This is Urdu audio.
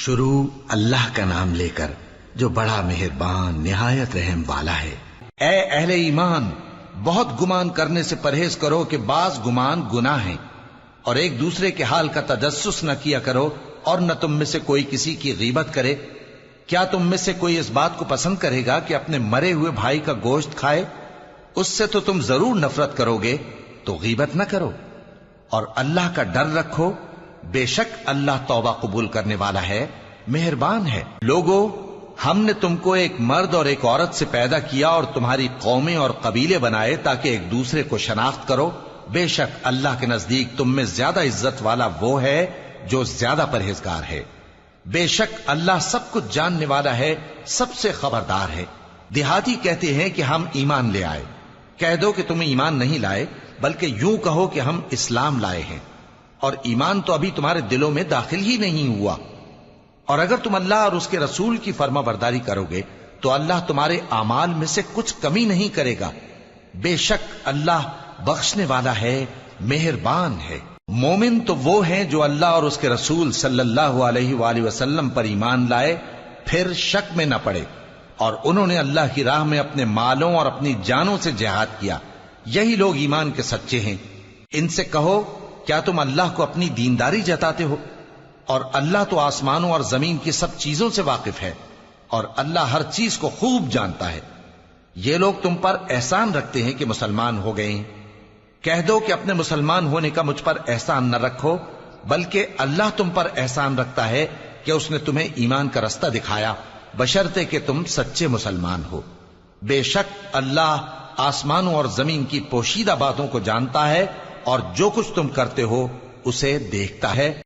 شروع اللہ کا نام لے کر جو بڑا مہربان نہایت رحم والا ہے۔ اے اہل ایمان، بہت گمان کرنے سے پرہیز کرو کہ بعض گمان گناہ ہیں، اور ایک دوسرے کے حال کا تجسس نہ کیا کرو، اور نہ تم میں سے کوئی کسی کی غیبت کرے۔ کیا تم میں سے کوئی اس بات کو پسند کرے گا کہ اپنے مرے ہوئے بھائی کا گوشت کھائے؟ اس سے تو تم ضرور نفرت کرو گے، تو غیبت نہ کرو، اور اللہ کا ڈر رکھو، بے شک اللہ توبہ قبول کرنے والا ہے، مہربان ہے۔ لوگو، ہم نے تم کو ایک مرد اور ایک عورت سے پیدا کیا اور تمہاری قومیں اور قبیلے بنائے تاکہ ایک دوسرے کو شناخت کرو۔ بے شک اللہ کے نزدیک تم میں زیادہ عزت والا وہ ہے جو زیادہ پرہیزگار ہے۔ بے شک اللہ سب کچھ جاننے والا ہے، سب سے خبردار ہے۔ دیہاتی کہتے ہیں کہ ہم ایمان لے آئے۔ کہہ دو کہ تم ایمان نہیں لائے، بلکہ یوں کہو کہ ہم اسلام لائے ہیں، اور ایمان تو ابھی تمہارے دلوں میں داخل ہی نہیں ہوا۔ اور اگر تم اللہ اور اس کے رسول کی فرما برداری کرو گے تو اللہ تمہارے اعمال میں سے کچھ کمی نہیں کرے گا۔ بے شک اللہ بخشنے والا ہے، مہربان ہے۔ مومن تو وہ ہیں جو اللہ اور اس کے رسول صلی اللہ علیہ وآلہ وسلم پر ایمان لائے، پھر شک میں نہ پڑے، اور انہوں نے اللہ کی راہ میں اپنے مالوں اور اپنی جانوں سے جہاد کیا۔ یہی لوگ ایمان کے سچے ہیں۔ ان سے کہو، کیا تم اللہ کو اپنی دینداری جتاتے ہو؟ اور اللہ تو آسمانوں اور زمین کی سب چیزوں سے واقف ہے، اور اللہ ہر چیز کو خوب جانتا ہے۔ یہ لوگ تم پر احسان رکھتے ہیں کہ مسلمان ہو گئے ہیں۔ کہہ دو کہ اپنے مسلمان ہونے کا مجھ پر احسان نہ رکھو، بلکہ اللہ تم پر احسان رکھتا ہے کہ اس نے تمہیں ایمان کا رستہ دکھایا، بشرطے کہ تم سچے مسلمان ہو۔ بے شک اللہ آسمانوں اور زمین کی پوشیدہ باتوں کو جانتا ہے، اور جو کچھ تم کرتے ہو اسے دیکھتا ہے۔